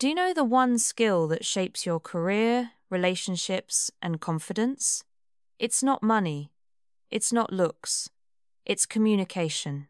Do you know the one skill that shapes your career, relationships, and confidence? It's not money. It's not looks. It's communication.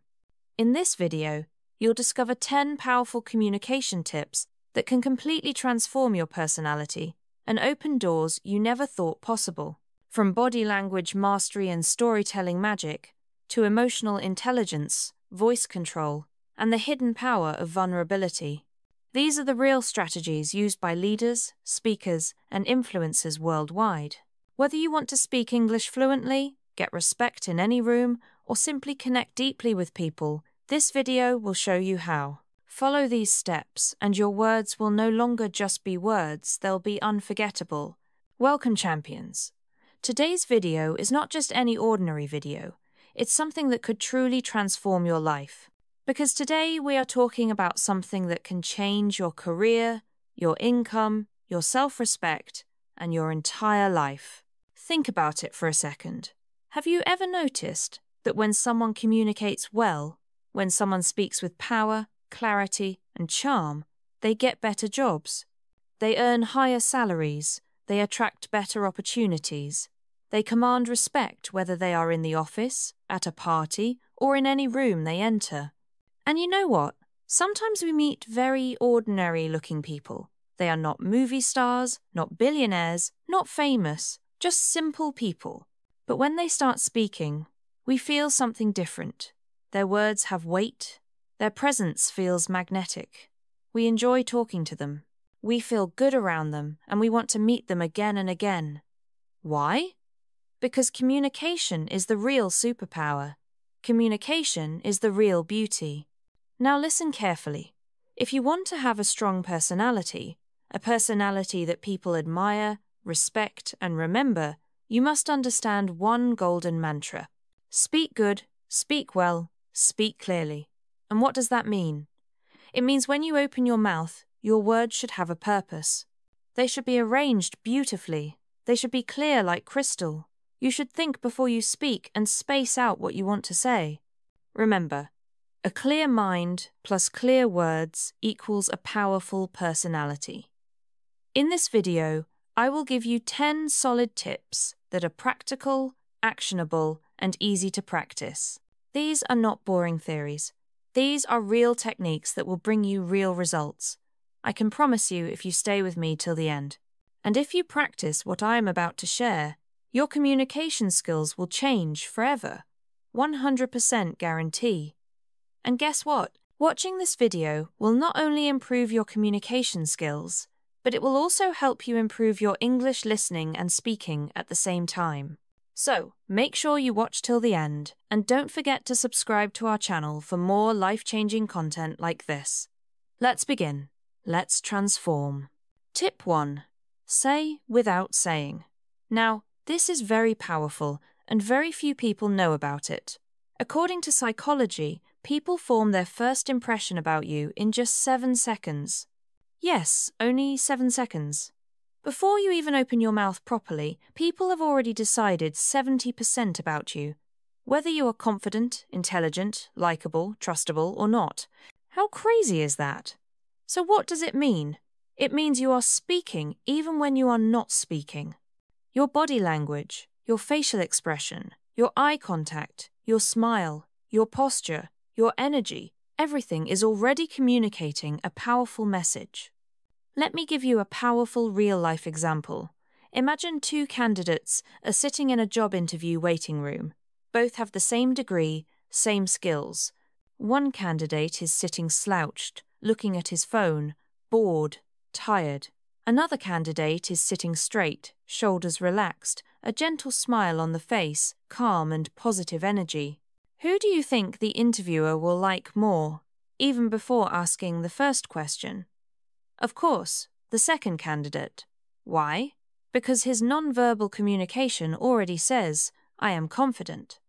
In this video, you'll discover 10 powerful communication tips that can completely transform your personality and open doors you never thought possible. From body language mastery and storytelling magic to emotional intelligence, voice control, and the hidden power of vulnerability. These are the real strategies used by leaders, speakers, and influencers worldwide. Whether you want to speak English fluently, get respect in any room, or simply connect deeply with people, this video will show you how. Follow these steps, and your words will no longer just be words, they'll be unforgettable. Welcome, champions. Today's video is not just any ordinary video. It's something that could truly transform your life. Because today we are talking about something that can change your career, your income, your self-respect, and your entire life. Think about it for a second. Have you ever noticed that when someone communicates well, when someone speaks with power, clarity, and charm, they get better jobs? They earn higher salaries, they attract better opportunities. They command respect whether they are in the office, at a party, or in any room they enter. And you know what? Sometimes we meet very ordinary-looking people. They are not movie stars, not billionaires, not famous, just simple people. But when they start speaking, we feel something different. Their words have weight. Their presence feels magnetic. We enjoy talking to them. We feel good around them, and we want to meet them again and again. Why? Because communication is the real superpower. Communication is the real beauty. Now listen carefully. If you want to have a strong personality, a personality that people admire, respect, and remember, you must understand one golden mantra. Speak good, speak well, speak clearly. And what does that mean? It means when you open your mouth, your words should have a purpose. They should be arranged beautifully. They should be clear like crystal. You should think before you speak and space out what you want to say. Remember, a clear mind plus clear words equals a powerful personality. In this video, I will give you 10 solid tips that are practical, actionable, and easy to practice. These are not boring theories. These are real techniques that will bring you real results. I can promise you if you stay with me till the end. And if you practice what I am about to share, your communication skills will change forever. 100% guarantee. And guess what? Watching this video will not only improve your communication skills, but it will also help you improve your English listening and speaking at the same time. So, make sure you watch till the end, and don't forget to subscribe to our channel for more life-changing content like this. Let's begin. Let's transform. Tip 1. Say without saying. Now, this is very powerful, and very few people know about it. According to psychology, people form their first impression about you in just 7 seconds. Yes, only 7 seconds. Before you even open your mouth properly, people have already decided 70% about you. Whether you are confident, intelligent, likable, trustable, or not. How crazy is that? So what does it mean? It means you are speaking even when you are not speaking. Your body language, your facial expression, your eye contact, your smile, your posture, your energy, everything is already communicating a powerful message. Let me give you a powerful real-life example. Imagine 2 candidates are sitting in a job interview waiting room. Both have the same degree, same skills. One candidate is sitting slouched, looking at his phone, bored, tired. Another candidate is sitting straight, shoulders relaxed, a gentle smile on the face, calm and positive energy. Who do you think the interviewer will like more, even before asking the first question? Of course, the second candidate. Why? Because his non-verbal communication already says, I am confident.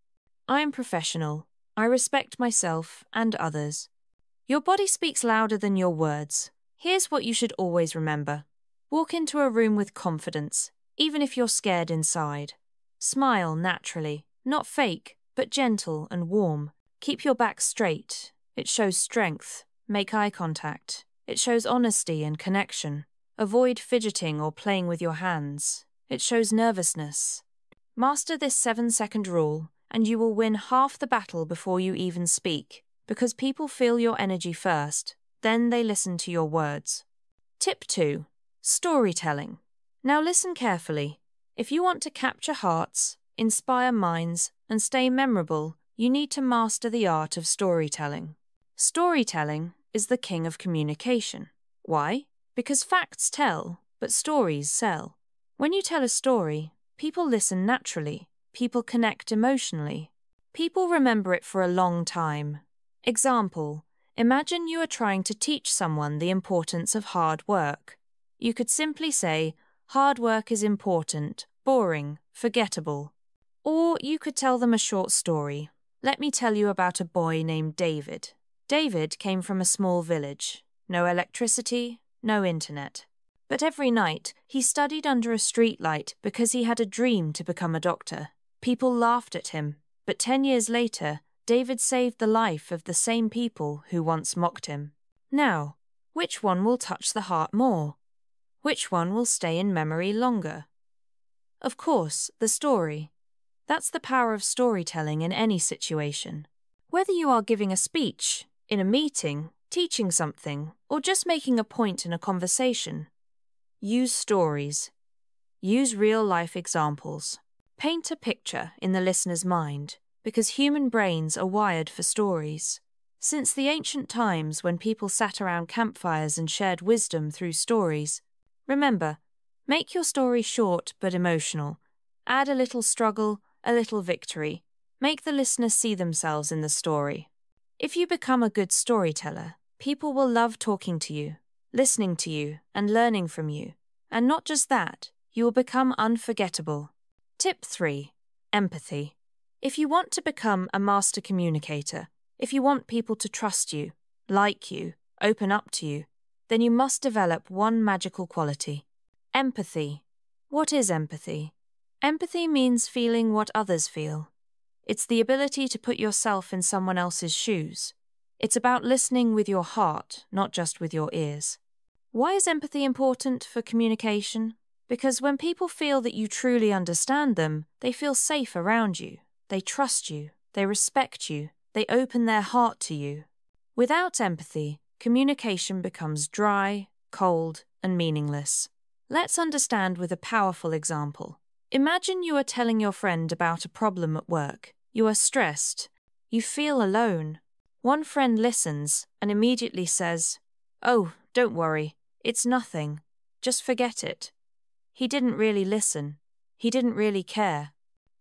I am professional. I respect myself and others. Your body speaks louder than your words. Here's what you should always remember. Walk into a room with confidence, even if you're scared inside. Smile naturally, not fake, but gentle and warm. Keep your back straight. It shows strength. Make eye contact. It shows honesty and connection. Avoid fidgeting or playing with your hands. It shows nervousness. Master this 7-second rule, and you will win half the battle before you even speak, because people feel your energy first, then they listen to your words. Tip 2. Storytelling. Now listen carefully. If you want to capture hearts, inspire minds, and stay memorable, you need to master the art of storytelling. Storytelling is the king of communication. Why? Because facts tell, but stories sell. When you tell a story, people listen naturally. People connect emotionally. People remember it for a long time. Example: imagine you are trying to teach someone the importance of hard work. You could simply say, hard work is important, boring, forgettable. Or you could tell them a short story. Let me tell you about a boy named David. David came from a small village. No electricity, no internet. But every night, he studied under a streetlight because he had a dream to become a doctor. People laughed at him, but 10 years later, David saved the life of the same people who once mocked him. Now, which one will touch the heart more? Which one will stay in memory longer? Of course, the story. That's the power of storytelling in any situation. Whether you are giving a speech, in a meeting, teaching something, or just making a point in a conversation, use stories. Use real-life examples. Paint a picture in the listener's mind, because human brains are wired for stories. Since the ancient times when people sat around campfires and shared wisdom through stories, remember, make your story short but emotional. Add a little struggle, a little victory. Make the listener see themselves in the story. If you become a good storyteller, people will love talking to you, listening to you, and learning from you. And not just that, you will become unforgettable. Tip 3. Empathy. If you want to become a master communicator, if you want people to trust you, like you, open up to you, then you must develop one magical quality: empathy. What is empathy? Empathy means feeling what others feel. It's the ability to put yourself in someone else's shoes. It's about listening with your heart, not just with your ears. Why is empathy important for communication? Because when people feel that you truly understand them, they feel safe around you. They trust you. They respect you. They open their heart to you. Without empathy, communication becomes dry, cold, and meaningless. Let's understand with a powerful example. Imagine you are telling your friend about a problem at work. You are stressed. You feel alone. One friend listens and immediately says, "Oh, don't worry. It's nothing. Just forget it." He didn't really listen. He didn't really care.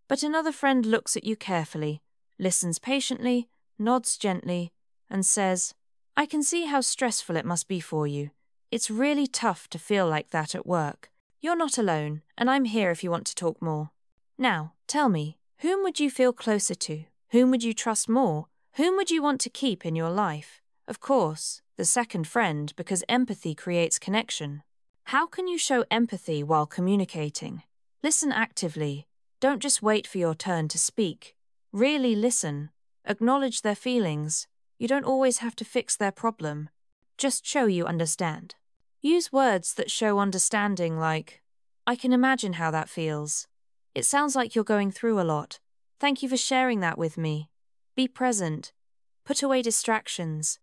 But another friend looks at you carefully, listens patiently, nods gently, and says, "I can see how stressful it must be for you. It's really tough to feel like that at work. You're not alone, and I'm here if you want to talk more." Now, tell me, whom would you feel closer to? Whom would you trust more? Whom would you want to keep in your life? Of course, the second friend, because empathy creates connection. How can you show empathy while communicating? Listen actively. Don't just wait for your turn to speak. Really listen. Acknowledge their feelings. You don't always have to fix their problem. Just show you understand. Use words that show understanding like, "I can imagine how that feels. It sounds like you're going through a lot. Thank you for sharing that with me." Be present. Put away distractions.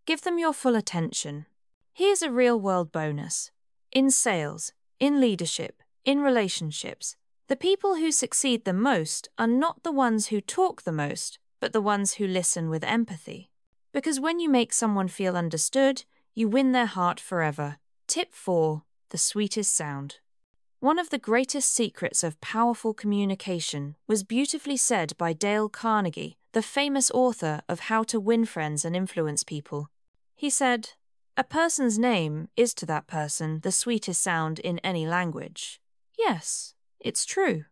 Give them your full attention. Here's a real-world bonus. In sales, in leadership, in relationships, the people who succeed the most are not the ones who talk the most, but the ones who listen with empathy. Because when you make someone feel understood, you win their heart forever. Tip 4. The sweetest sound. One of the greatest secrets of powerful communication was beautifully said by Dale Carnegie, the famous author of How to Win Friends and Influence People. He said, "A person's name is to that person the sweetest sound in any language." Yes, it's true.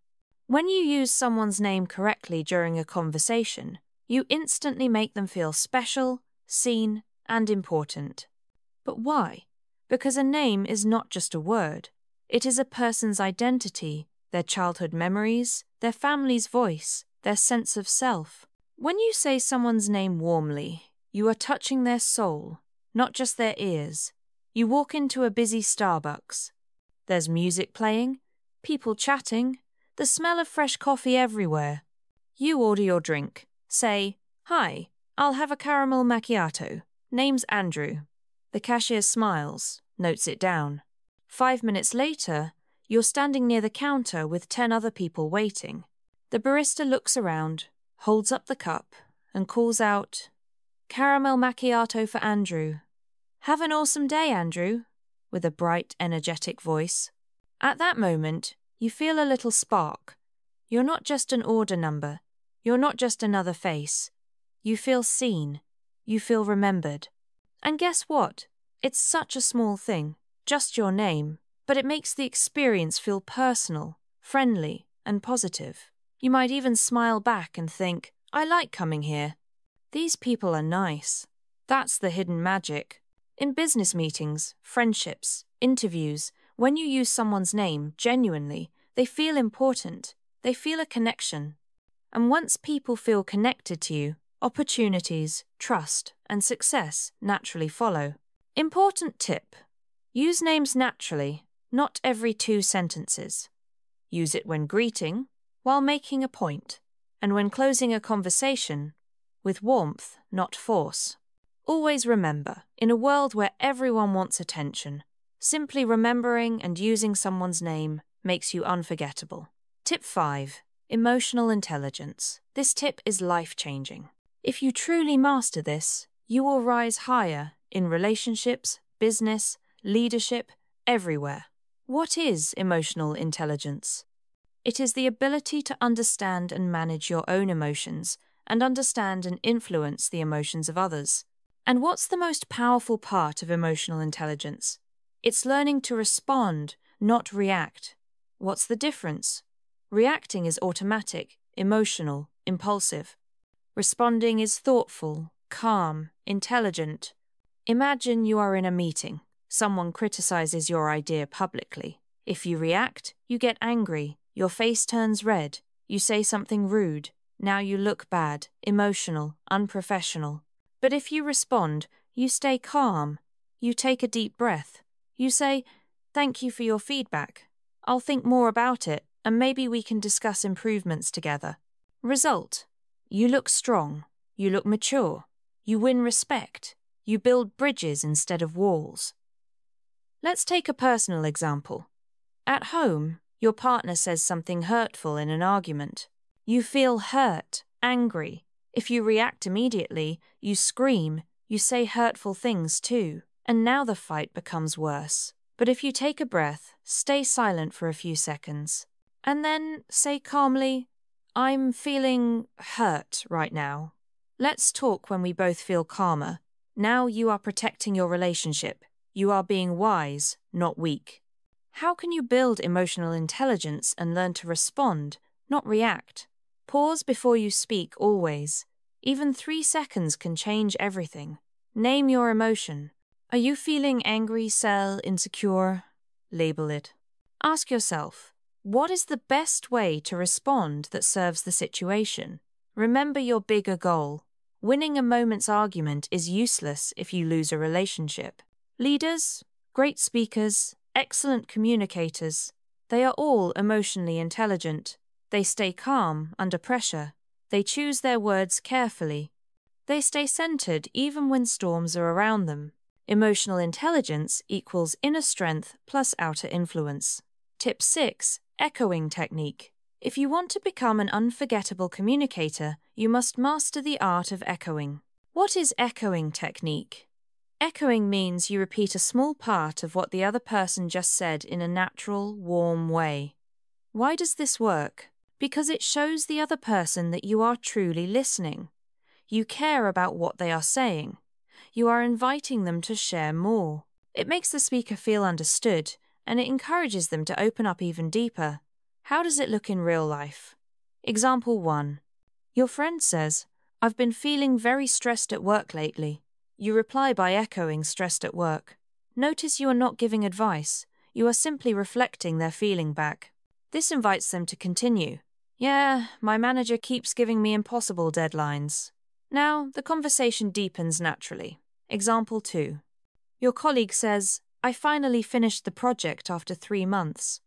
When you use someone's name correctly during a conversation, you instantly make them feel special, seen, and important. But why? Because a name is not just a word. It is a person's identity, their childhood memories, their family's voice, their sense of self. When you say someone's name warmly, you are touching their soul, not just their ears. You walk into a busy Starbucks. There's music playing, people chatting, the smell of fresh coffee everywhere. You order your drink. Say, "Hi, I'll have a caramel macchiato. Name's Andrew." The cashier smiles, notes it down. 5 minutes later, you're standing near the counter with 10 other people waiting. The barista looks around, holds up the cup, and calls out, "Caramel macchiato for Andrew." "Have an awesome day, Andrew," with a bright, energetic voice. At that moment, you feel a little spark. You're not just an order number. You're not just another face. You feel seen. You feel remembered. And guess what? It's such a small thing, just your name, but it makes the experience feel personal, friendly, and positive. You might even smile back and think, "I like coming here. These people are nice." That's the hidden magic. In business meetings, friendships, interviews, when you use someone's name genuinely, they feel important. They feel a connection. And once people feel connected to you, opportunities, trust, and success naturally follow. Important tip: use names naturally, not every 2 sentences. Use it when greeting, while making a point, and when closing a conversation, with warmth, not force. Always remember, in a world where everyone wants attention, simply remembering and using someone's name makes you unforgettable. Tip 5. Emotional intelligence. This tip is life-changing. If you truly master this, you will rise higher in relationships, business, leadership, everywhere. What is emotional intelligence? It is the ability to understand and manage your own emotions and understand and influence the emotions of others. And what's the most powerful part of emotional intelligence? It's learning to respond, not react. What's the difference? Reacting is automatic, emotional, impulsive. Responding is thoughtful, calm, intelligent. Imagine you are in a meeting. Someone criticizes your idea publicly. If you react, you get angry. Your face turns red. You say something rude. Now you look bad, emotional, unprofessional. But if you respond, you stay calm. You take a deep breath. You say, "Thank you for your feedback. I'll think more about it, and maybe we can discuss improvements together." Result: you look strong. You look mature. You win respect. You build bridges instead of walls. Let's take a personal example. At home, your partner says something hurtful in an argument. You feel hurt, angry. If you react immediately, you scream, you say hurtful things too, and now the fight becomes worse. But if you take a breath, stay silent for a few seconds, and then say calmly, "I'm feeling hurt right now. Let's talk when we both feel calmer." Now you are protecting your relationship. You are being wise, not weak. How can you build emotional intelligence and learn to respond, not react? Pause before you speak always. Even 3 seconds can change everything. Name your emotion. Are you feeling angry, sad, insecure? Label it. Ask yourself, what is the best way to respond that serves the situation? Remember your bigger goal. Winning a moment's argument is useless if you lose a relationship. Leaders, great speakers, excellent communicators, they are all emotionally intelligent. They stay calm under pressure. They choose their words carefully. They stay centered even when storms are around them. Emotional intelligence equals inner strength plus outer influence. Tip 6. Echoing technique. If you want to become an unforgettable communicator, you must master the art of echoing. What is echoing technique? Echoing means you repeat a small part of what the other person just said in a natural, warm way. Why does this work? Because it shows the other person that you are truly listening. You care about what they are saying. You are inviting them to share more. It makes the speaker feel understood, and it encourages them to open up even deeper. How does it look in real life? Example 1. Your friend says, "I've been feeling very stressed at work lately." You reply by echoing stressed at work. Notice you are not giving advice. You are simply reflecting their feeling back. This invites them to continue. "Yeah, my manager keeps giving me impossible deadlines." Now, the conversation deepens naturally. Example 2. Your colleague says, "I finally finished the project after 3 months."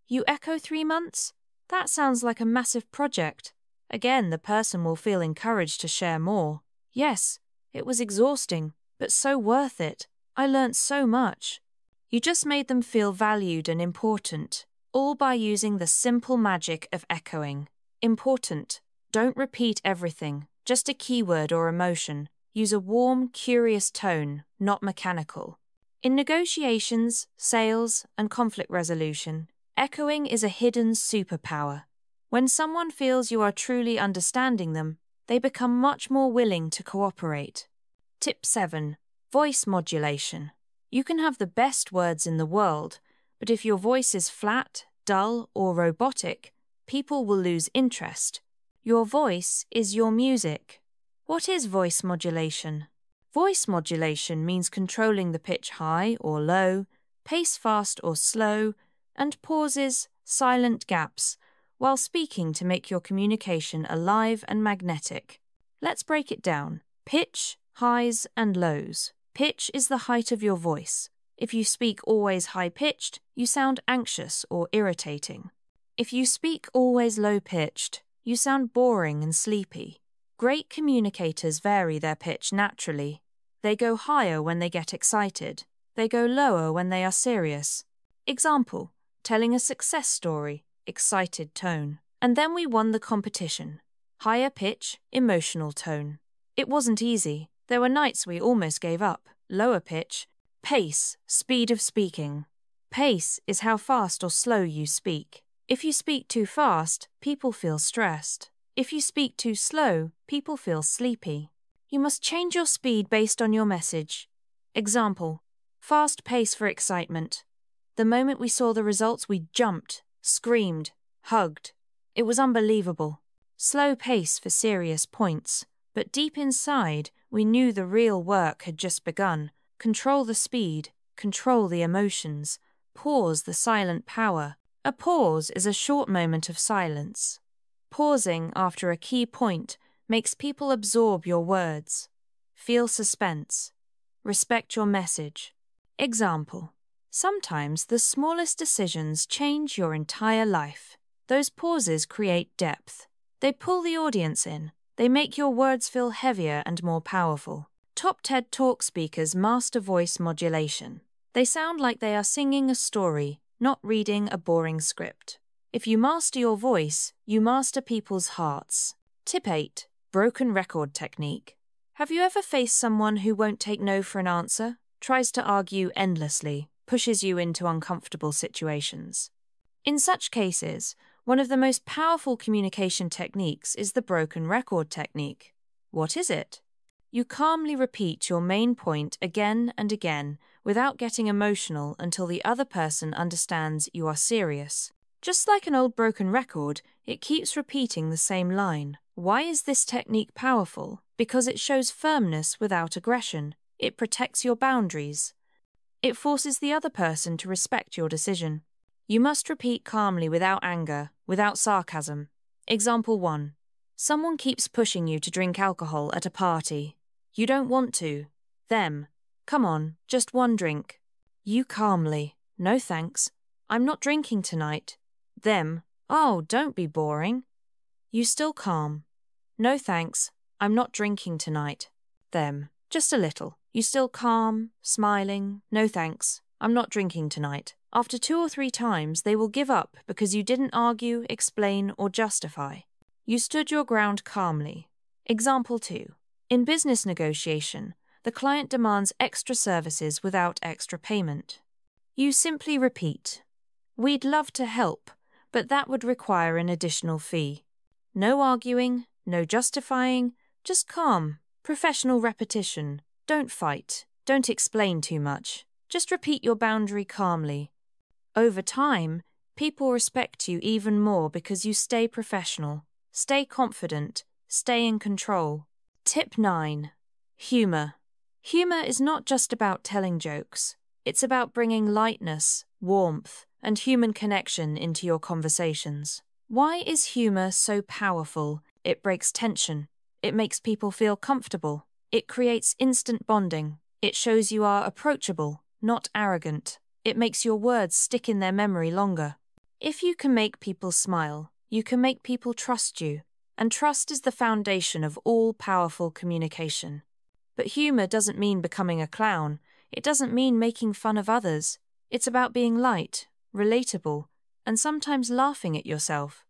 You echo 3 months? That sounds like a massive project. Again, the person will feel encouraged to share more. "Yes, it was exhausting, but so worth it. I learnt so much." You just made them feel valued and important, all by using the simple magic of echoing. Important. Don't repeat everything, just a keyword or emotion. Use a warm, curious tone, not mechanical. In negotiations, sales, and conflict resolution, echoing is a hidden superpower. When someone feels you are truly understanding them, they become much more willing to cooperate. Tip 7. Voice modulation. You can have the best words in the world, but if your voice is flat, dull, or robotic, people will lose interest. Your voice is your music. What is voice modulation? Voice modulation means controlling the pitch high or low, pace fast or slow, and pauses, silent gaps, while speaking to make your communication alive and magnetic. Let's break it down. Pitch, highs, and lows. Pitch is the height of your voice. If you speak always high-pitched, you sound anxious or irritating. If you speak always low-pitched, you sound boring and sleepy. Great communicators vary their pitch naturally. They go higher when they get excited. They go lower when they are serious. Example, telling a success story, excited tone. And then we won the competition. Higher pitch, emotional tone. It wasn't easy. There were nights we almost gave up. Lower pitch, pace, speed of speaking. Pace is how fast or slow you speak. If you speak too fast, people feel stressed. If you speak too slow, people feel sleepy. You must change your speed based on your message. Example, fast pace for excitement. The moment we saw the results, we jumped, screamed, hugged. It was unbelievable. Slow pace for serious points. But deep inside, we knew the real work had just begun. Control the speed, control the emotions, pause the silent power. A pause is a short moment of silence. Pausing after a key point makes people absorb your words. Feel suspense. Respect your message. Example. Sometimes the smallest decisions change your entire life. Those pauses create depth. They pull the audience in. They make your words feel heavier and more powerful. Top TED Talk speakers master voice modulation. They sound like they are singing a story, not reading a boring script. If you master your voice, you master people's hearts. Tip 8. Broken record technique. Have you ever faced someone who won't take no for an answer, tries to argue endlessly, pushes you into uncomfortable situations? In such cases, one of the most powerful communication techniques is the broken record technique. What is it? You calmly repeat your main point again and again without getting emotional until the other person understands you are serious. Just like an old broken record, it keeps repeating the same line. Why is this technique powerful? Because it shows firmness without aggression. It protects your boundaries. It forces the other person to respect your decision. You must repeat calmly without anger, without sarcasm. Example 1. Someone keeps pushing you to drink alcohol at a party. You don't want to. Them. Come on, just one drink. You calmly. No thanks. I'm not drinking tonight. Them. Oh, don't be boring. You still calm. No thanks. I'm not drinking tonight. Them. Just a little. You still calm, smiling. No thanks. I'm not drinking tonight. After 2 or 3 times, they will give up because you didn't argue, explain, or justify. You stood your ground calmly. Example 2. In business negotiation, the client demands extra services without extra payment. You simply repeat, "We'd love to help, but that would require an additional fee." No arguing, no justifying, just calm, professional repetition. Don't fight. Don't explain too much. Just repeat your boundary calmly. Over time, people respect you even more because you stay professional, stay confident, stay in control. Tip 9. Humor. Humor is not just about telling jokes. It's about bringing lightness, warmth, and human connection into your conversations. Why is humor so powerful? It breaks tension. It makes people feel comfortable. It creates instant bonding. It shows you are approachable, not arrogant. It makes your words stick in their memory longer. If you can make people smile, you can make people trust you, and trust is the foundation of all powerful communication. But humor doesn't mean becoming a clown. It doesn't mean making fun of others. It's about being light, relatable, and sometimes laughing at yourself.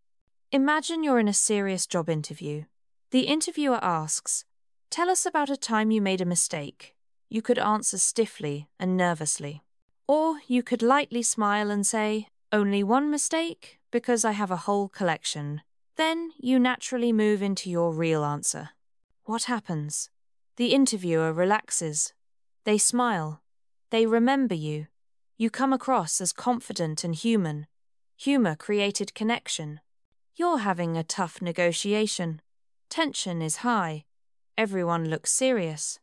Imagine you're in a serious job interview. The interviewer asks, "Tell us about a time you made a mistake." You could answer stiffly and nervously. Or you could lightly smile and say, "Only one mistake? Because I have a whole collection." Then you naturally move into your real answer. What happens? The interviewer relaxes. They smile. They remember you. You come across as confident and human. Humor created connection. You're having a tough negotiation. Tension is high. Everyone looks serious.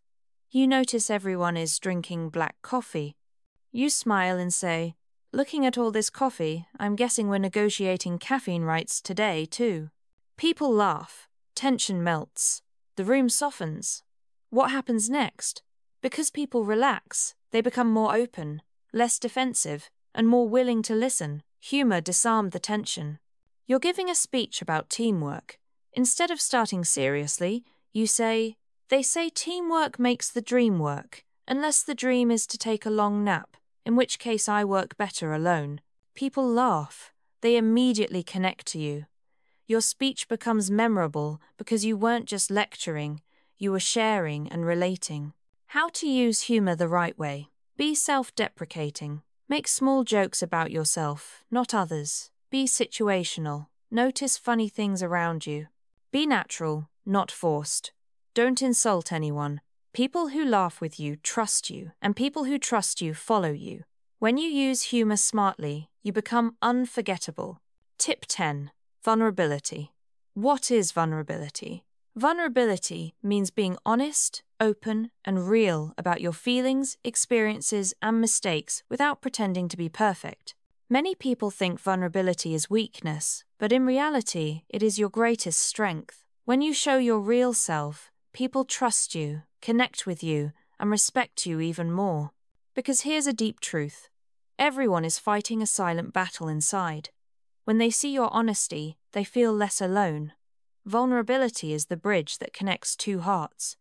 You notice everyone is drinking black coffee. You smile and say, "Looking at all this coffee, I'm guessing we're negotiating caffeine rights today, too." People laugh. Tension melts. The room softens. What happens next? Because people relax, they become more open, less defensive, and more willing to listen. Humor disarmed the tension. You're giving a speech about teamwork. Instead of starting seriously, you say, "They say teamwork makes the dream work, unless the dream is to take a long nap, in which case I work better alone." People laugh. They immediately connect to you. Your speech becomes memorable because you weren't just lecturing, you were sharing and relating. How to use humor the right way. Be self-deprecating. Make small jokes about yourself, not others. Be situational. Notice funny things around you. Be natural, not forced. Don't insult anyone. People who laugh with you trust you, and people who trust you follow you. When you use humor smartly, you become unforgettable. Tip 10. Vulnerability. What is vulnerability? Vulnerability means being honest, open, and real about your feelings, experiences, and mistakes without pretending to be perfect. Many people think vulnerability is weakness, but in reality, it is your greatest strength. When you show your real self, people trust you, connect with you, and respect you even more. Because here's a deep truth. Everyone is fighting a silent battle inside. When they see your honesty, they feel less alone. Vulnerability is the bridge that connects two hearts.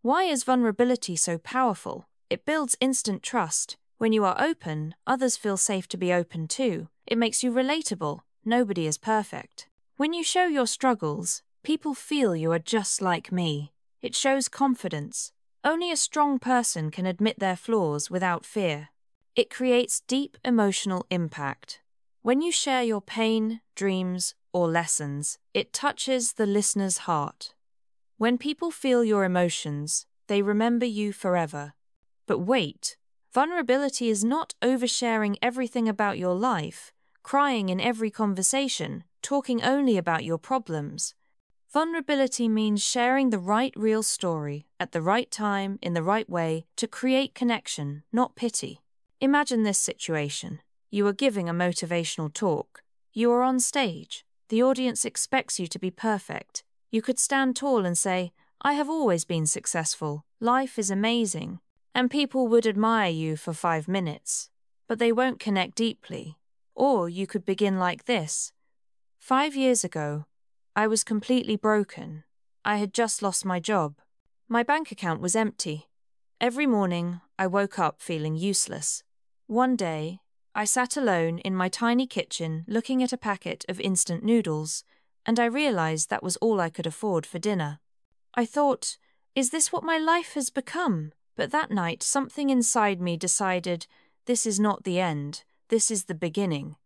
Why is vulnerability so powerful? It builds instant trust. When you are open, others feel safe to be open too. It makes you relatable. Nobody is perfect. When you show your struggles, people feel you are just like me. It shows confidence. Only a strong person can admit their flaws without fear. It creates deep emotional impact. When you share your pain, dreams, or lessons, it touches the listener's heart. When people feel your emotions, they remember you forever. But wait, vulnerability is not oversharing everything about your life, crying in every conversation, talking only about your problems. Vulnerability means sharing the right real story at the right time in the right way to create connection, not pity. Imagine this situation. You are giving a motivational talk. You are on stage. The audience expects you to be perfect. You could stand tall and say, "I have always been successful. Life is amazing." And people would admire you for 5 minutes, but they won't connect deeply. Or you could begin like this. 5 years ago, I was completely broken. I had just lost my job. My bank account was empty. Every morning, I woke up feeling useless. One day, I sat alone in my tiny kitchen looking at a packet of instant noodles, and I realized that was all I could afford for dinner. I thought, is this what my life has become? But that night, something inside me decided, this is not the end, this is the beginning.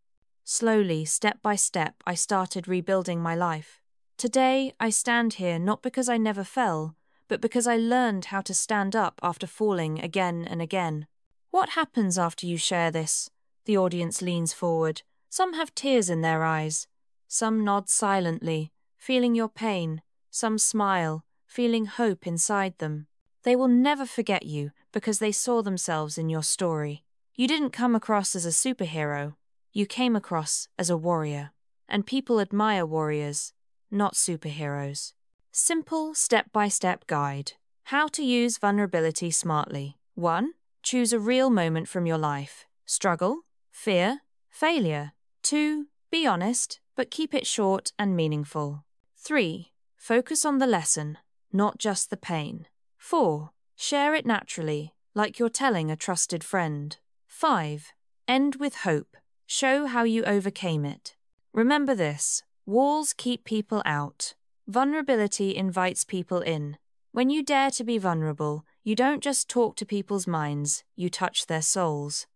Slowly, step by step, I started rebuilding my life. Today, I stand here not because I never fell, but because I learned how to stand up after falling again and again. What happens after you share this? The audience leans forward. Some have tears in their eyes. Some nod silently, feeling your pain. Some smile, feeling hope inside them. They will never forget you because they saw themselves in your story. You didn't come across as a superhero. You came across as a warrior. And people admire warriors, not superheroes. Simple step-by-step guide. How to use vulnerability smartly. 1. Choose a real moment from your life. Struggle, fear, failure. 2. Be honest, but keep it short and meaningful. 3. Focus on the lesson, not just the pain. 4. Share it naturally, like you're telling a trusted friend. 5. End with hope. Show how you overcame it. Remember this: walls keep people out. Vulnerability invites people in. When you dare to be vulnerable, you don't just talk to people's minds, you touch their souls.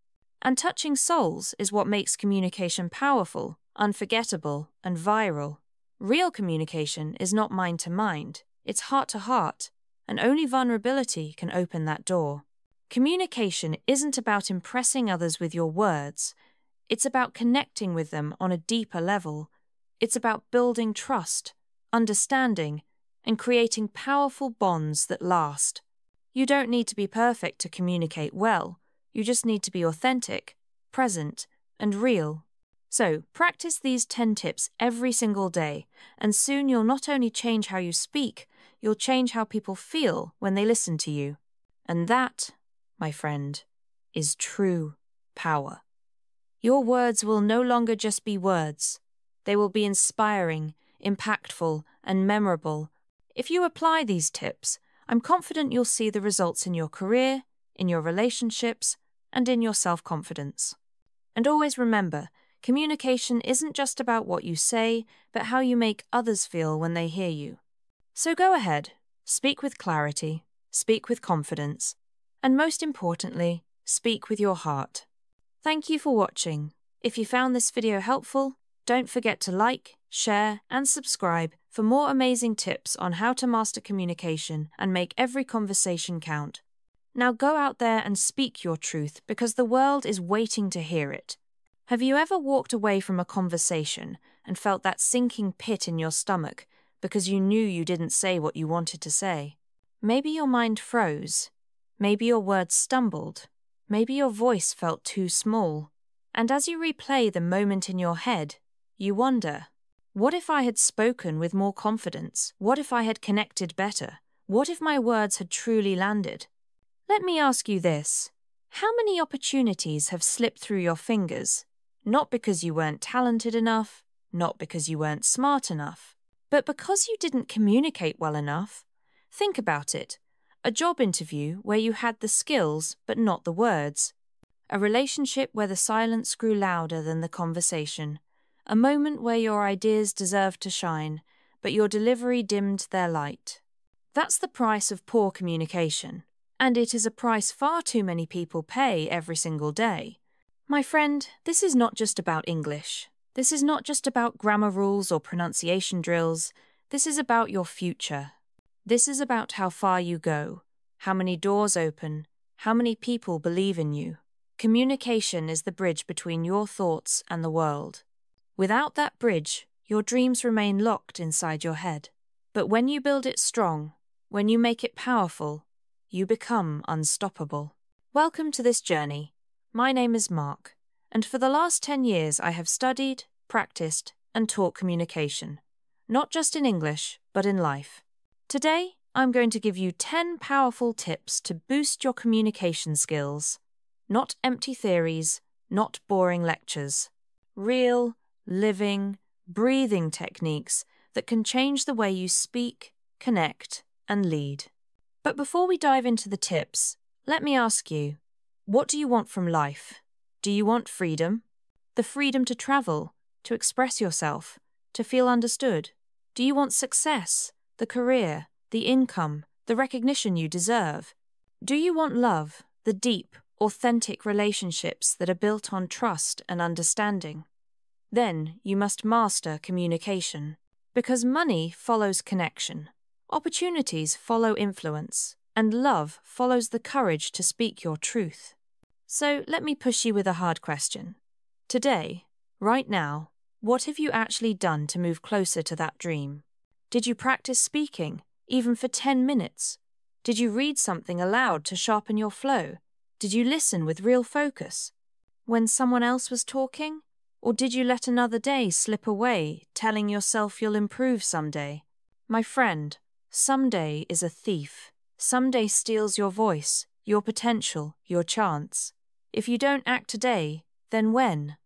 And touching souls is what makes communication powerful, unforgettable, and viral. Real communication is not mind to mind, it's heart to heart, and only vulnerability can open that door. Communication isn't about impressing others with your words, it's about connecting with them on a deeper level. It's about building trust, understanding, and creating powerful bonds that last. You don't need to be perfect to communicate well, you just need to be authentic, present, and real. So, practice these 10 tips every single day, and soon you'll not only change how you speak, you'll change how people feel when they listen to you. And that, my friend, is true power. Your words will no longer just be words. They will be inspiring, impactful, and memorable. If you apply these tips, I'm confident you'll see the results in your career, in your relationships, and in your self-confidence. And always remember, communication isn't just about what you say, but how you make others feel when they hear you. So go ahead, speak with clarity, speak with confidence, and most importantly, speak with your heart. Thank you for watching. If you found this video helpful, don't forget to like, share, and subscribe for more amazing tips on how to master communication and make every conversation count. Now go out there and speak your truth because the world is waiting to hear it. Have you ever walked away from a conversation and felt that sinking pit in your stomach because you knew you didn't say what you wanted to say? Maybe your mind froze. Maybe your words stumbled. Maybe your voice felt too small. And as you replay the moment in your head, you wonder, what if I had spoken with more confidence? What if I had connected better? What if my words had truly landed? Let me ask you this. How many opportunities have slipped through your fingers? Not because you weren't talented enough, not because you weren't smart enough, but because you didn't communicate well enough. Think about it. A job interview where you had the skills but not the words. A relationship where the silence grew louder than the conversation. A moment where your ideas deserved to shine, but your delivery dimmed their light. That's the price of poor communication, and it is a price far too many people pay every single day. My friend, this is not just about English. This is not just about grammar rules or pronunciation drills. This is about your future. This is about how far you go, how many doors open, how many people believe in you. Communication is the bridge between your thoughts and the world. Without that bridge, your dreams remain locked inside your head. But when you build it strong, when you make it powerful, you become unstoppable. Welcome to this journey. My name is Mark, and for the last 10 years I have studied, practiced, and taught communication. Not just in English, but in life. Today, I'm going to give you 10 powerful tips to boost your communication skills. Not empty theories, not boring lectures. Real, living, breathing techniques that can change the way you speak, connect, and lead. But before we dive into the tips, let me ask you, what do you want from life? Do you want freedom? The freedom to travel, to express yourself, to feel understood? Do you want success? The career, the income, the recognition you deserve? Do you want love, the deep, authentic relationships that are built on trust and understanding? Then you must master communication, because money follows connection, opportunities follow influence, and love follows the courage to speak your truth. So let me push you with a hard question. Today, right now, what have you actually done to move closer to that dream? Did you practice speaking, even for 10 minutes? Did you read something aloud to sharpen your flow? Did you listen with real focus when someone else was talking? Or did you let another day slip away, telling yourself you'll improve someday? My friend, someday is a thief. Someday steals your voice, your potential, your chance. If you don't act today, then when?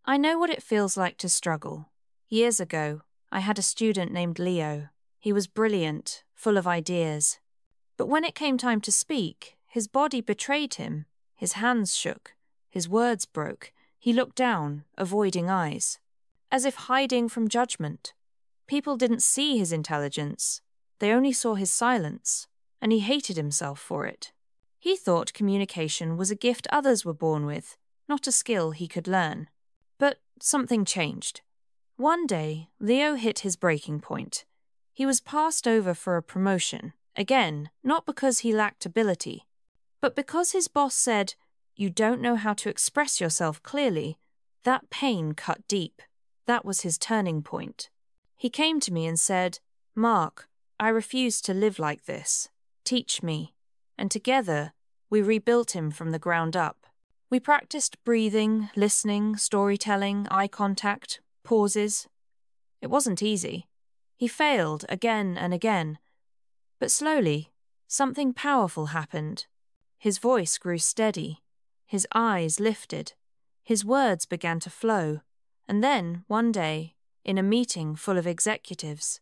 I know what it feels like to struggle. Years ago, I had a student named Leo. He was brilliant, full of ideas. But when it came time to speak, his body betrayed him. His hands shook. His words broke. He looked down, avoiding eyes, as if hiding from judgment. People didn't see his intelligence. They only saw his silence, and he hated himself for it. He thought communication was a gift others were born with, not a skill he could learn. But something changed. One day, Leo hit his breaking point. He was passed over for a promotion, again, not because he lacked ability, but because his boss said, "You don't know how to express yourself clearly." That pain cut deep. That was his turning point. He came to me and said, "Mark, I refuse to live like this. Teach me." And together, we rebuilt him from the ground up. We practiced breathing, listening, storytelling, eye contact, pauses. It wasn't easy. He failed again and again. But slowly, something powerful happened. His voice grew steady. His eyes lifted. His words began to flow. And then, one day, in a meeting full of executives,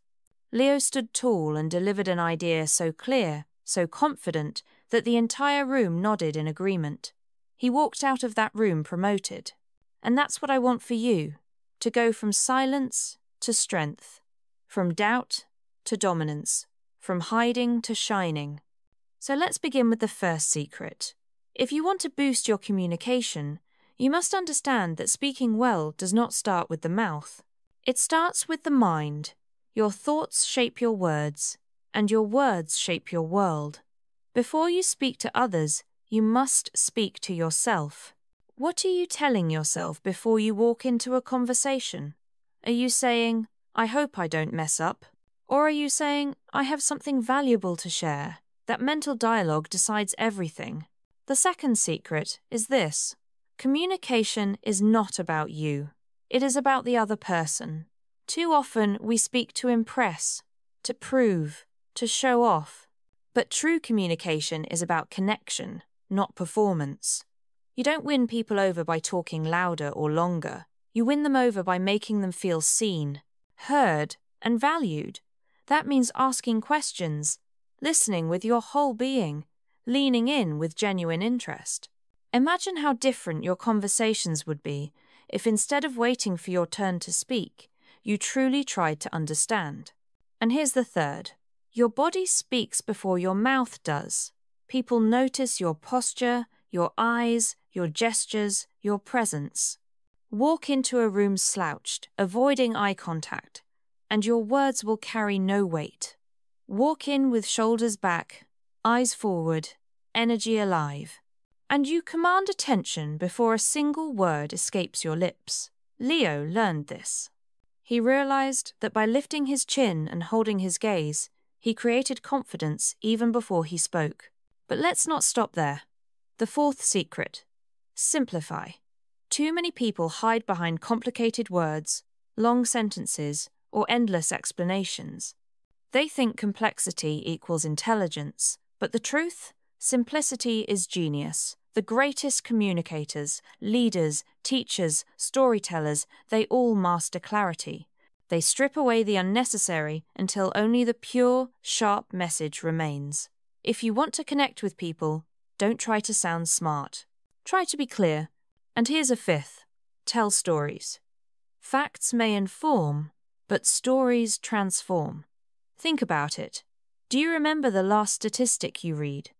Leo stood tall and delivered an idea so clear, so confident, that the entire room nodded in agreement. He walked out of that room promoted. And that's what I want for you, to go from silence to strength, from doubt to dominance, from hiding to shining. So let's begin with the first secret. If you want to boost your communication, you must understand that speaking well does not start with the mouth. It starts with the mind. Your thoughts shape your words, and your words shape your world. Before you speak to others, you must speak to yourself. What are you telling yourself before you walk into a conversation? Are you saying, "I hope I don't mess up"? Or are you saying, "I have something valuable to share"? That mental dialogue decides everything. The second secret is this. Communication is not about you. It is about the other person. Too often we speak to impress, to prove, to show off. But true communication is about connection, not performance. You don't win people over by talking louder or longer. You win them over by making them feel seen, heard, and valued. That means asking questions, listening with your whole being, leaning in with genuine interest. Imagine how different your conversations would be if instead of waiting for your turn to speak, you truly tried to understand. And here's the third. Your body speaks before your mouth does. People notice your posture, your eyes, your gestures, your presence. Walk into a room slouched, avoiding eye contact, and your words will carry no weight. Walk in with shoulders back, eyes forward, energy alive. And you command attention before a single word escapes your lips. Leo learned this. He realized that by lifting his chin and holding his gaze, he created confidence even before he spoke. But let's not stop there. The fourth secret. Simplify. Too many people hide behind complicated words, long sentences, or endless explanations. They think complexity equals intelligence, but the truth? Simplicity is genius. The greatest communicators, leaders, teachers, storytellers, they all master clarity. They strip away the unnecessary until only the pure, sharp message remains. If you want to connect with people, don't try to sound smart. Try to be clear. And here's a fifth. Tell stories. Facts may inform, but stories transform. Think about it. Do you remember the last statistic you read?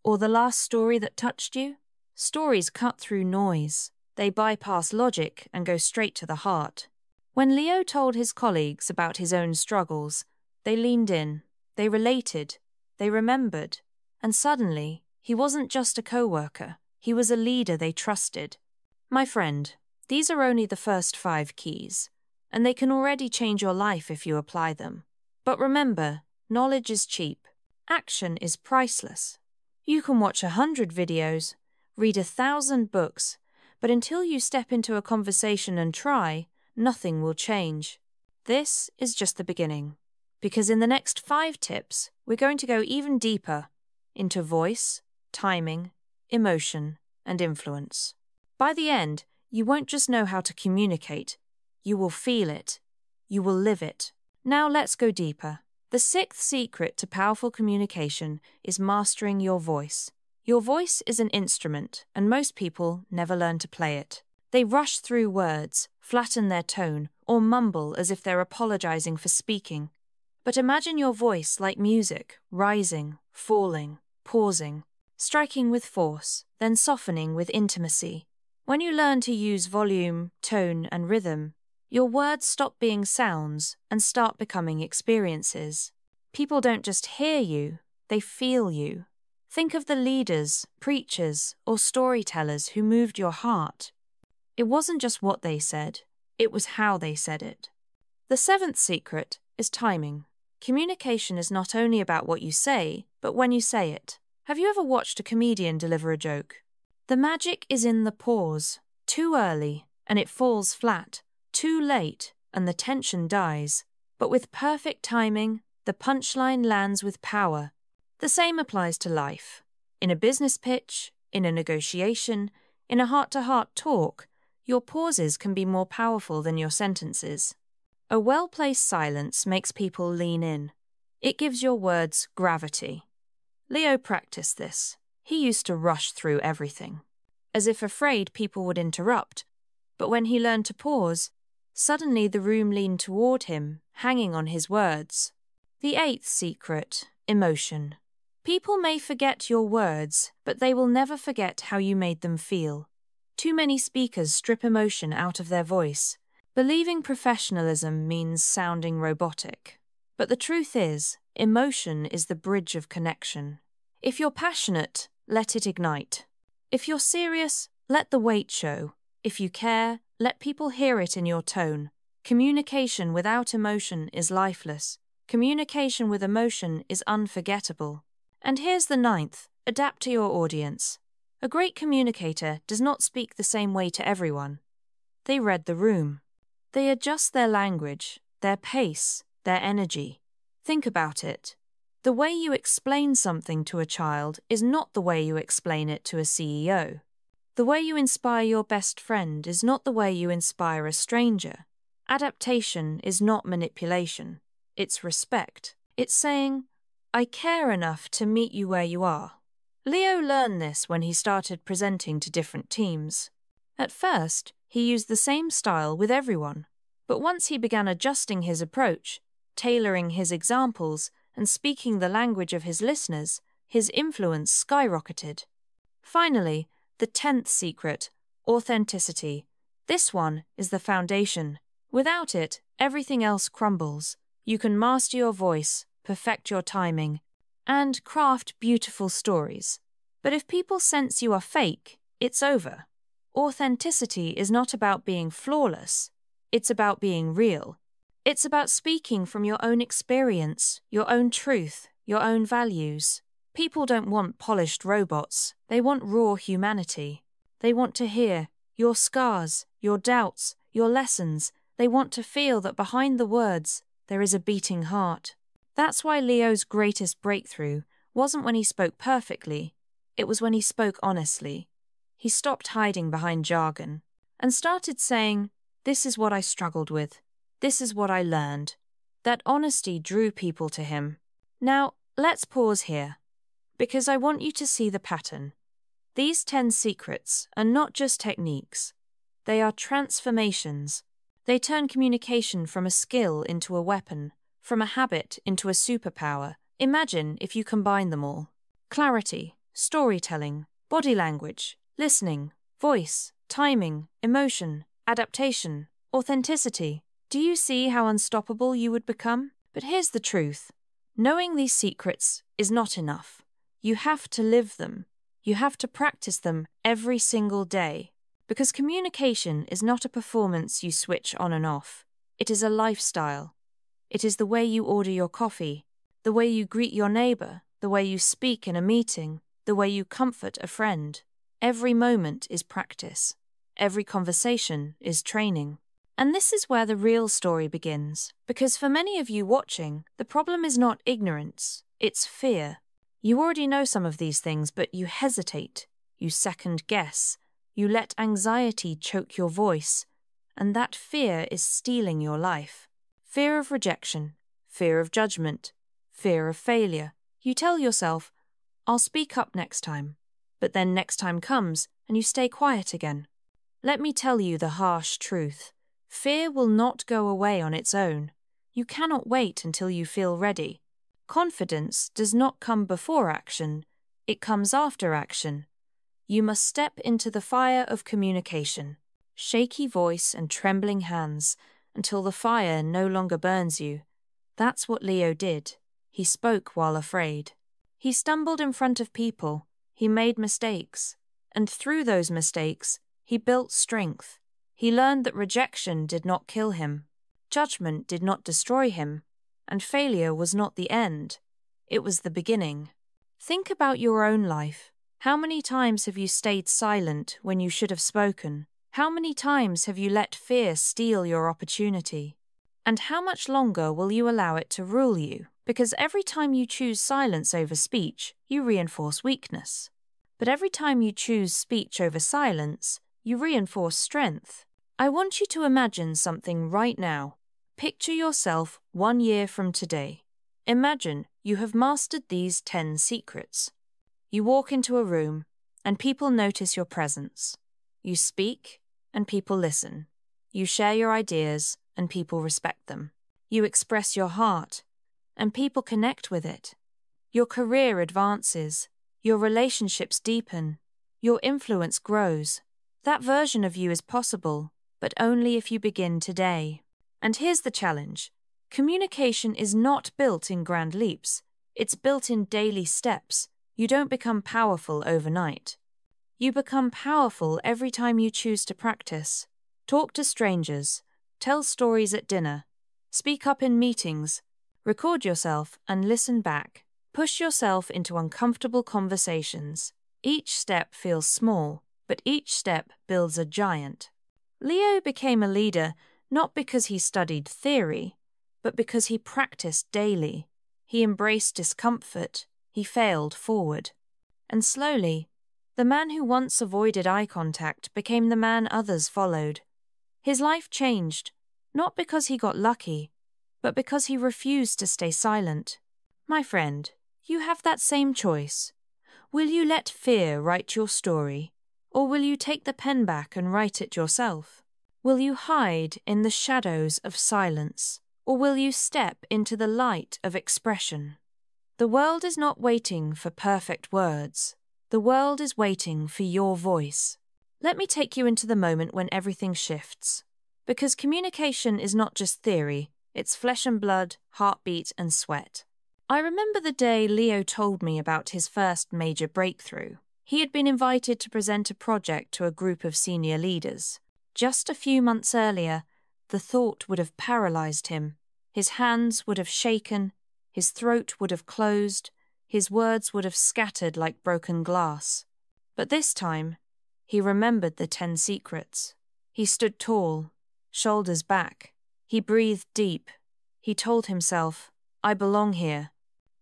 Or the last story that touched you? Stories cut through noise. They bypass logic and go straight to the heart. When Leo told his colleagues about his own struggles, they leaned in, they related, they remembered, and suddenly, he wasn't just a co-worker, he was a leader they trusted. My friend, these are only the first 5 keys, and they can already change your life if you apply them. But remember, knowledge is cheap. Action is priceless. You can watch 100 videos, read 1,000 books, but until you step into a conversation and try, nothing will change. This is just the beginning, because in the next 5 tips, we're going to go even deeper into voice, timing, emotion, and influence. By the end, you won't just know how to communicate, you will feel it. You will live it. Now let's go deeper. The sixth secret to powerful communication is mastering your voice. Your voice is an instrument, and most people never learn to play it. They rush through words, flatten their tone, or mumble as if they're apologizing for speaking. But imagine your voice like music, rising, falling, pausing, striking with force, then softening with intimacy. When you learn to use volume, tone, and rhythm, your words stop being sounds and start becoming experiences. People don't just hear you, they feel you. Think of the leaders, preachers, or storytellers who moved your heart. It wasn't just what they said, it was how they said it. The seventh secret is timing. Communication is not only about what you say, but when you say it. Have you ever watched a comedian deliver a joke? The magic is in the pause. Too early, and it falls flat. Too late, and the tension dies. But with perfect timing, the punchline lands with power. The same applies to life. In a business pitch, in a negotiation, in a heart-to-heart talk, your pauses can be more powerful than your sentences. A well-placed silence makes people lean in. It gives your words gravity. Leo practiced this. He used to rush through everything, as if afraid people would interrupt. But when he learned to pause, suddenly the room leaned toward him, hanging on his words. The eighth secret, emotion. People may forget your words, but they will never forget how you made them feel. Too many speakers strip emotion out of their voice. Believing professionalism means sounding robotic. But the truth is, emotion is the bridge of connection. If you're passionate, let it ignite. If you're serious, let the weight show. If you care, let people hear it in your tone. Communication without emotion is lifeless. Communication with emotion is unforgettable. And here's the ninth, adapt to your audience. A great communicator does not speak the same way to everyone. They read the room. They adjust their language, their pace, their energy. Think about it. The way you explain something to a child is not the way you explain it to a CEO. The way you inspire your best friend is not the way you inspire a stranger. Adaptation is not manipulation. It's respect. It's saying, I care enough to meet you where you are. Leo learned this when he started presenting to different teams. At first, he used the same style with everyone, but once he began adjusting his approach, tailoring his examples, and speaking the language of his listeners, his influence skyrocketed. Finally, the 10th secret, authenticity. This one is the foundation. Without it, everything else crumbles. You can master your voice, perfect your timing, and craft beautiful stories. But if people sense you are fake, it's over. Authenticity is not about being flawless. It's about being real. It's about speaking from your own experience, your own truth, your own values. People don't want polished robots. They want raw humanity. They want to hear your scars, your doubts, your lessons. They want to feel that behind the words, there is a beating heart. That's why Leo's greatest breakthrough wasn't when he spoke perfectly. It was when he spoke honestly. He stopped hiding behind jargon and started saying, "This is what I struggled with. This is what I learned." That honesty drew people to him. Now, let's pause here, because I want you to see the pattern. These 10 secrets are not just techniques. They are transformations. They turn communication from a skill into a weapon, from a habit into a superpower. Imagine if you combine them all. Clarity, storytelling, body language, listening, voice, timing, emotion, adaptation, authenticity. Do you see how unstoppable you would become? But here's the truth. Knowing these secrets is not enough. You have to live them. You have to practice them every single day. Because communication is not a performance you switch on and off. It is a lifestyle. It is the way you order your coffee, the way you greet your neighbor, the way you speak in a meeting, the way you comfort a friend. Every moment is practice. Every conversation is training. And this is where the real story begins. Because for many of you watching, the problem is not ignorance, it's fear. You already know some of these things, but you hesitate, you second guess, you let anxiety choke your voice, and that fear is stealing your life. Fear of rejection, fear of judgment, fear of failure. You tell yourself, I'll speak up next time, but then next time comes and you stay quiet again. Let me tell you the harsh truth. Fear will not go away on its own. You cannot wait until you feel ready. Confidence does not come before action, it comes after action. You must step into the fire of communication, shaky voice and trembling hands, until the fire no longer burns you. That's what Leo did. He spoke while afraid. He stumbled in front of people, he made mistakes, and through those mistakes, he built strength. He learned that rejection did not kill him, judgment did not destroy him, and failure was not the end. It was the beginning. Think about your own life. How many times have you stayed silent when you should have spoken? How many times have you let fear steal your opportunity? And how much longer will you allow it to rule you? Because every time you choose silence over speech, you reinforce weakness. But every time you choose speech over silence, you reinforce strength. I want you to imagine something right now. Picture yourself 1 year from today. Imagine you have mastered these 10 secrets. You walk into a room, and people notice your presence. You speak, and people listen. You share your ideas, and people respect them. You express your heart, and people connect with it. Your career advances. Your relationships deepen. Your influence grows. That version of you is possible, but only if you begin today. And here's the challenge. Communication is not built in grand leaps. It's built in daily steps. You don't become powerful overnight. You become powerful every time you choose to practice. Talk to strangers. Tell stories at dinner. Speak up in meetings. Record yourself and listen back. Push yourself into uncomfortable conversations. Each step feels small, but each step builds a giant. Leo became a leader not because he studied theory, but because he practiced daily. He embraced discomfort. He failed forward. And slowly, the man who once avoided eye contact became the man others followed. His life changed, not because he got lucky, but because he refused to stay silent. My friend, you have that same choice. Will you let fear write your story, or will you take the pen back and write it yourself? Will you hide in the shadows of silence, or will you step into the light of expression? The world is not waiting for perfect words. The world is waiting for your voice. Let me take you into the moment when everything shifts. Because communication is not just theory, it's flesh and blood, heartbeat and sweat. I remember the day Leo told me about his first major breakthrough. He had been invited to present a project to a group of senior leaders. Just a few months earlier, the thought would have paralyzed him. His hands would have shaken, his throat would have closed, his words would have scattered like broken glass. But this time, he remembered the 10 secrets. He stood tall, shoulders back. He breathed deep. He told himself, I belong here.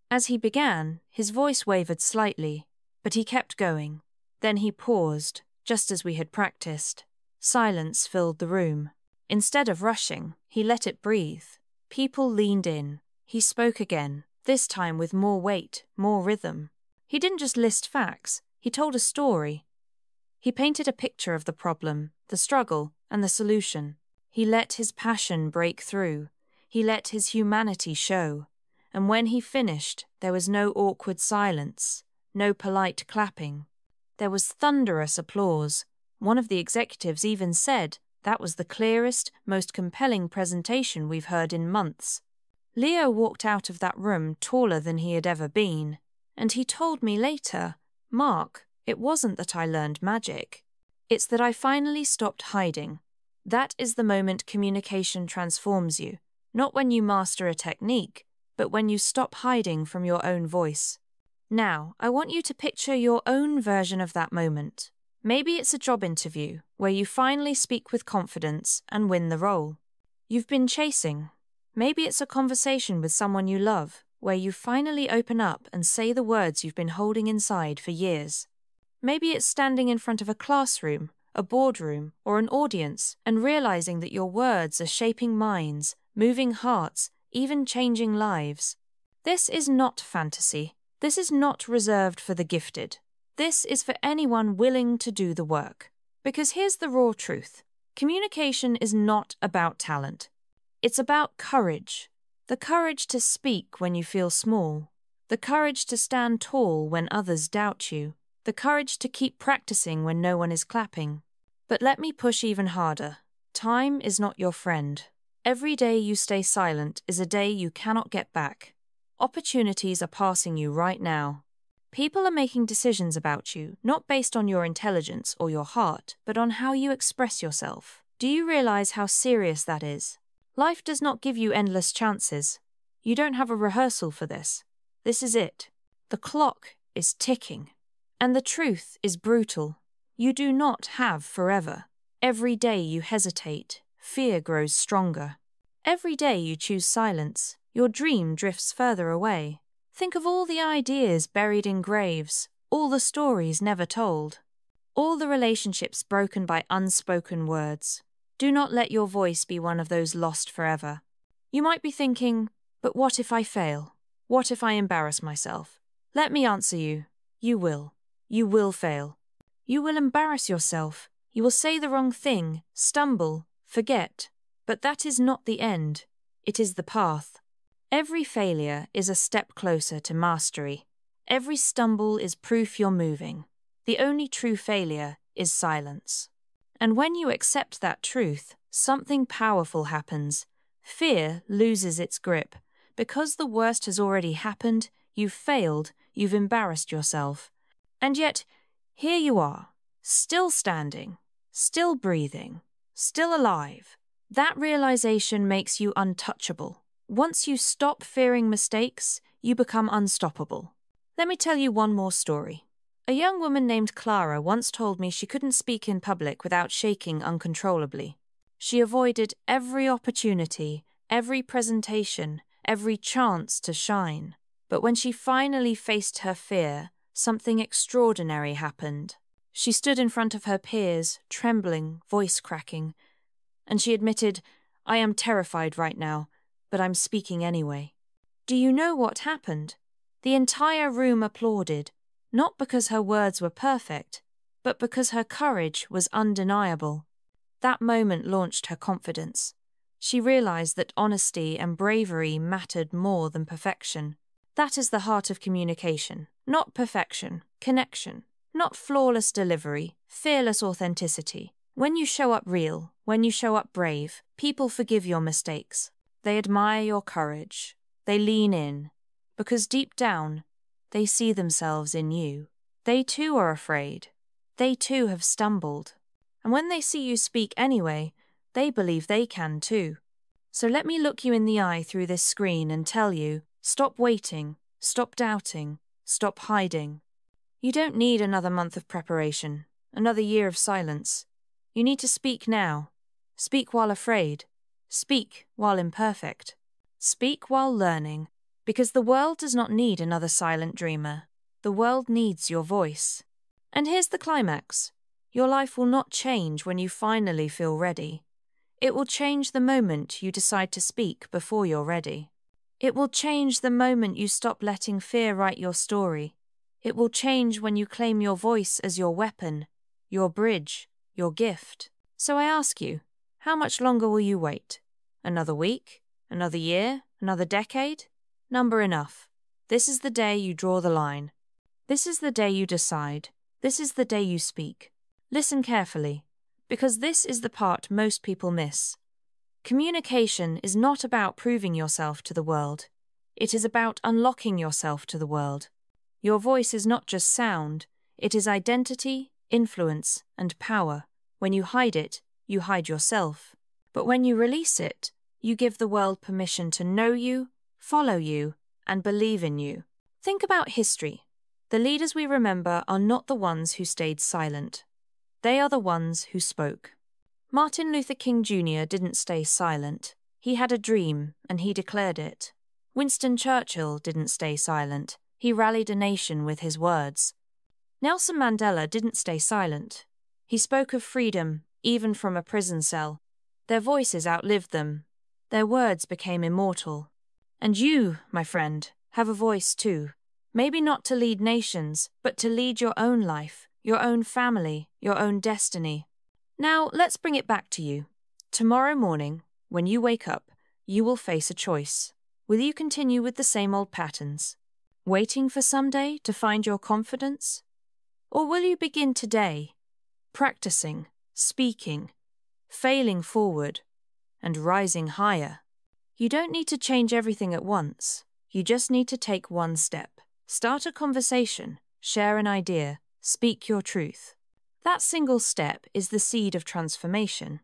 As he began, his voice wavered slightly, but he kept going. Then he paused, just as we had practiced. Silence filled the room. Instead of rushing, he let it breathe. People leaned in. He spoke again, this time with more weight, more rhythm. He didn't just list facts, he told a story. He painted a picture of the problem, the struggle, and the solution. He let his passion break through. He let his humanity show. And when he finished, there was no awkward silence, no polite clapping. There was thunderous applause. One of the executives even said, that was the clearest, most compelling presentation we've heard in months. Leo walked out of that room taller than he had ever been, and he told me later, Mark, it wasn't that I learned magic. It's that I finally stopped hiding. That is the moment communication transforms you, not when you master a technique, but when you stop hiding from your own voice. Now, I want you to picture your own version of that moment. Maybe it's a job interview where you finally speak with confidence and win the role. You've been chasing. Maybe it's a conversation with someone you love, where you finally open up and say the words you've been holding inside for years. Maybe it's standing in front of a classroom, a boardroom, or an audience and realizing that your words are shaping minds, moving hearts, even changing lives. This is not fantasy. This is not reserved for the gifted. This is for anyone willing to do the work. Because here's the raw truth. Communication is not about talent. It's about courage. The courage to speak when you feel small. The courage to stand tall when others doubt you. The courage to keep practicing when no one is clapping. But let me push even harder. Time is not your friend. Every day you stay silent is a day you cannot get back. Opportunities are passing you right now. People are making decisions about you, not based on your intelligence or your heart, but on how you express yourself. Do you realize how serious that is? Life does not give you endless chances. You don't have a rehearsal for this. This is it. The clock is ticking. And the truth is brutal. You do not have forever. Every day you hesitate, fear grows stronger. Every day you choose silence, your dream drifts further away. Think of all the ideas buried in graves, all the stories never told, all the relationships broken by unspoken words. Do not let your voice be one of those lost forever. You might be thinking, but what if I fail? What if I embarrass myself? Let me answer you. You will. You will fail. You will embarrass yourself. You will say the wrong thing, stumble, forget. But that is not the end. It is the path. Every failure is a step closer to mastery. Every stumble is proof you're moving. The only true failure is silence. And when you accept that truth, something powerful happens. Fear loses its grip. Because the worst has already happened, you've failed, you've embarrassed yourself. And yet, here you are, still standing, still breathing, still alive. That realization makes you untouchable. Once you stop fearing mistakes, you become unstoppable. Let me tell you one more story. A young woman named Clara once told me she couldn't speak in public without shaking uncontrollably. She avoided every opportunity, every presentation, every chance to shine. But when she finally faced her fear, something extraordinary happened. She stood in front of her peers, trembling, voice cracking, and she admitted, "I am terrified right now, but I'm speaking anyway." Do you know what happened? The entire room applauded, not because her words were perfect, but because her courage was undeniable. That moment launched her confidence. She realized that honesty and bravery mattered more than perfection. That is the heart of communication. Not perfection, connection. Not flawless delivery, fearless authenticity. When you show up real, when you show up brave, people forgive your mistakes. They admire your courage. They lean in. Because deep down, they see themselves in you. They too are afraid. They too have stumbled. And when they see you speak anyway, they believe they can too. So let me look you in the eye through this screen and tell you, stop waiting, stop doubting, stop hiding. You don't need another month of preparation, another year of silence. You need to speak now. Speak while afraid. Speak while imperfect. Speak while learning. Because the world does not need another silent dreamer. The world needs your voice. And here's the climax. Your life will not change when you finally feel ready. It will change the moment you decide to speak before you're ready. It will change the moment you stop letting fear write your story. It will change when you claim your voice as your weapon, your bridge, your gift. So I ask you, how much longer will you wait? Another week? Another year? Another decade? Number enough. This is the day you draw the line. This is the day you decide. This is the day you speak. Listen carefully, because this is the part most people miss. Communication is not about proving yourself to the world. It is about unlocking yourself to the world. Your voice is not just sound, it is identity, influence, and power. When you hide it, you hide yourself. But when you release it, you give the world permission to know you, follow you, and believe in you. Think about history. The leaders we remember are not the ones who stayed silent. They are the ones who spoke. Martin Luther King Jr. didn't stay silent. He had a dream, and he declared it. Winston Churchill didn't stay silent. He rallied a nation with his words. Nelson Mandela didn't stay silent. He spoke of freedom, even from a prison cell. Their voices outlived them. Their words became immortal. And you, my friend, have a voice too. Maybe not to lead nations, but to lead your own life, your own family, your own destiny. Now, let's bring it back to you. Tomorrow morning, when you wake up, you will face a choice. Will you continue with the same old patterns, waiting for someday to find your confidence? Or will you begin today, practicing, speaking, failing forward, and rising higher? You don't need to change everything at once. You just need to take one step. Start a conversation, share an idea, speak your truth. That single step is the seed of transformation.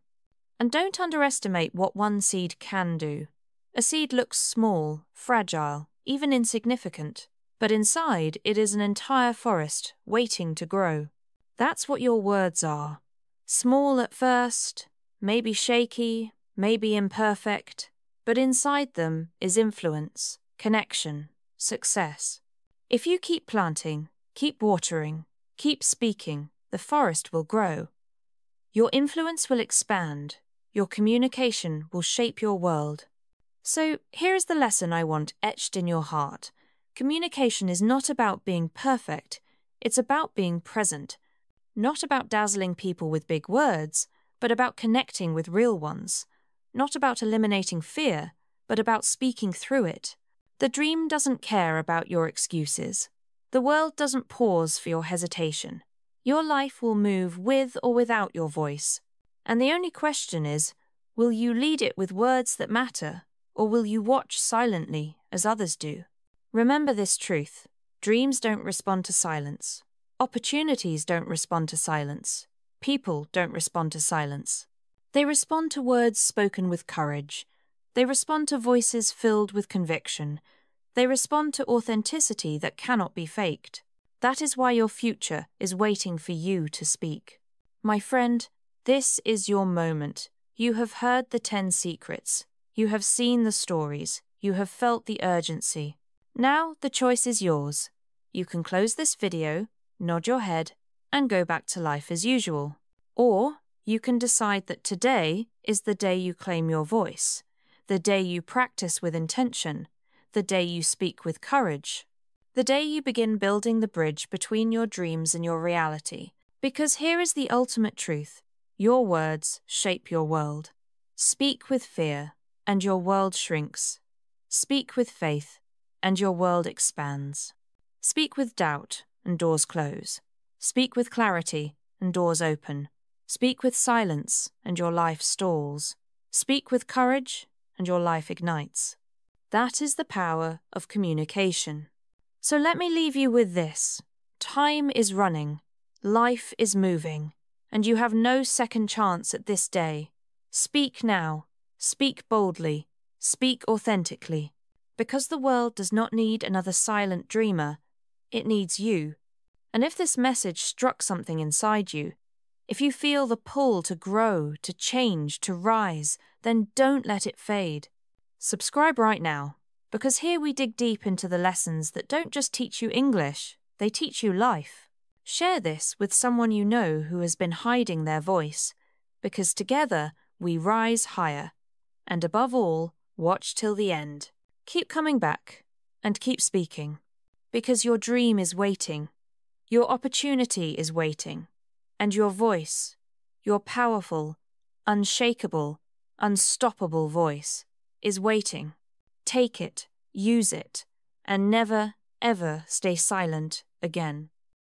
And don't underestimate what one seed can do. A seed looks small, fragile, even insignificant, but inside it is an entire forest waiting to grow. That's what your words are. Small at first, maybe shaky, maybe imperfect, but inside them is influence, connection, success. If you keep planting, keep watering, keep speaking, the forest will grow. Your influence will expand. Your communication will shape your world. So here is the lesson I want etched in your heart. Communication is not about being perfect. It's about being present. Not about dazzling people with big words, but about connecting with real ones. Not about eliminating fear, but about speaking through it. The dream doesn't care about your excuses. The world doesn't pause for your hesitation. Your life will move with or without your voice. And the only question is, will you lead it with words that matter, or will you watch silently as others do? Remember this truth. Dreams don't respond to silence. Opportunities don't respond to silence. People don't respond to silence. They respond to words spoken with courage. They respond to voices filled with conviction. They respond to authenticity that cannot be faked. That is why your future is waiting for you to speak. My friend, this is your moment. You have heard the 10 secrets. You have seen the stories. You have felt the urgency. Now the choice is yours. You can close this video, nod your head, and go back to life as usual. Or you can decide that today is the day you claim your voice, the day you practice with intention, the day you speak with courage, the day you begin building the bridge between your dreams and your reality. Because here is the ultimate truth. Your words shape your world. Speak with fear, and your world shrinks. Speak with faith, and your world expands. Speak with doubt, and doors close. Speak with clarity, and doors open. Speak with silence, and your life stalls. Speak with courage, and your life ignites. That is the power of communication. So let me leave you with this. Time is running. Life is moving. And you have no second chance at this day. Speak now. Speak boldly. Speak authentically. Because the world does not need another silent dreamer. It needs you. And if this message struck something inside you, if you feel the pull to grow, to change, to rise, then don't let it fade. Subscribe right now, because here we dig deep into the lessons that don't just teach you English, they teach you life. Share this with someone you know who has been hiding their voice, because together we rise higher. And above all, watch till the end. Keep coming back, and keep speaking, because your dream is waiting, your opportunity is waiting, and your voice, your powerful, unshakable, unstoppable voice, is waiting. Take it, use it, and never, ever stay silent again.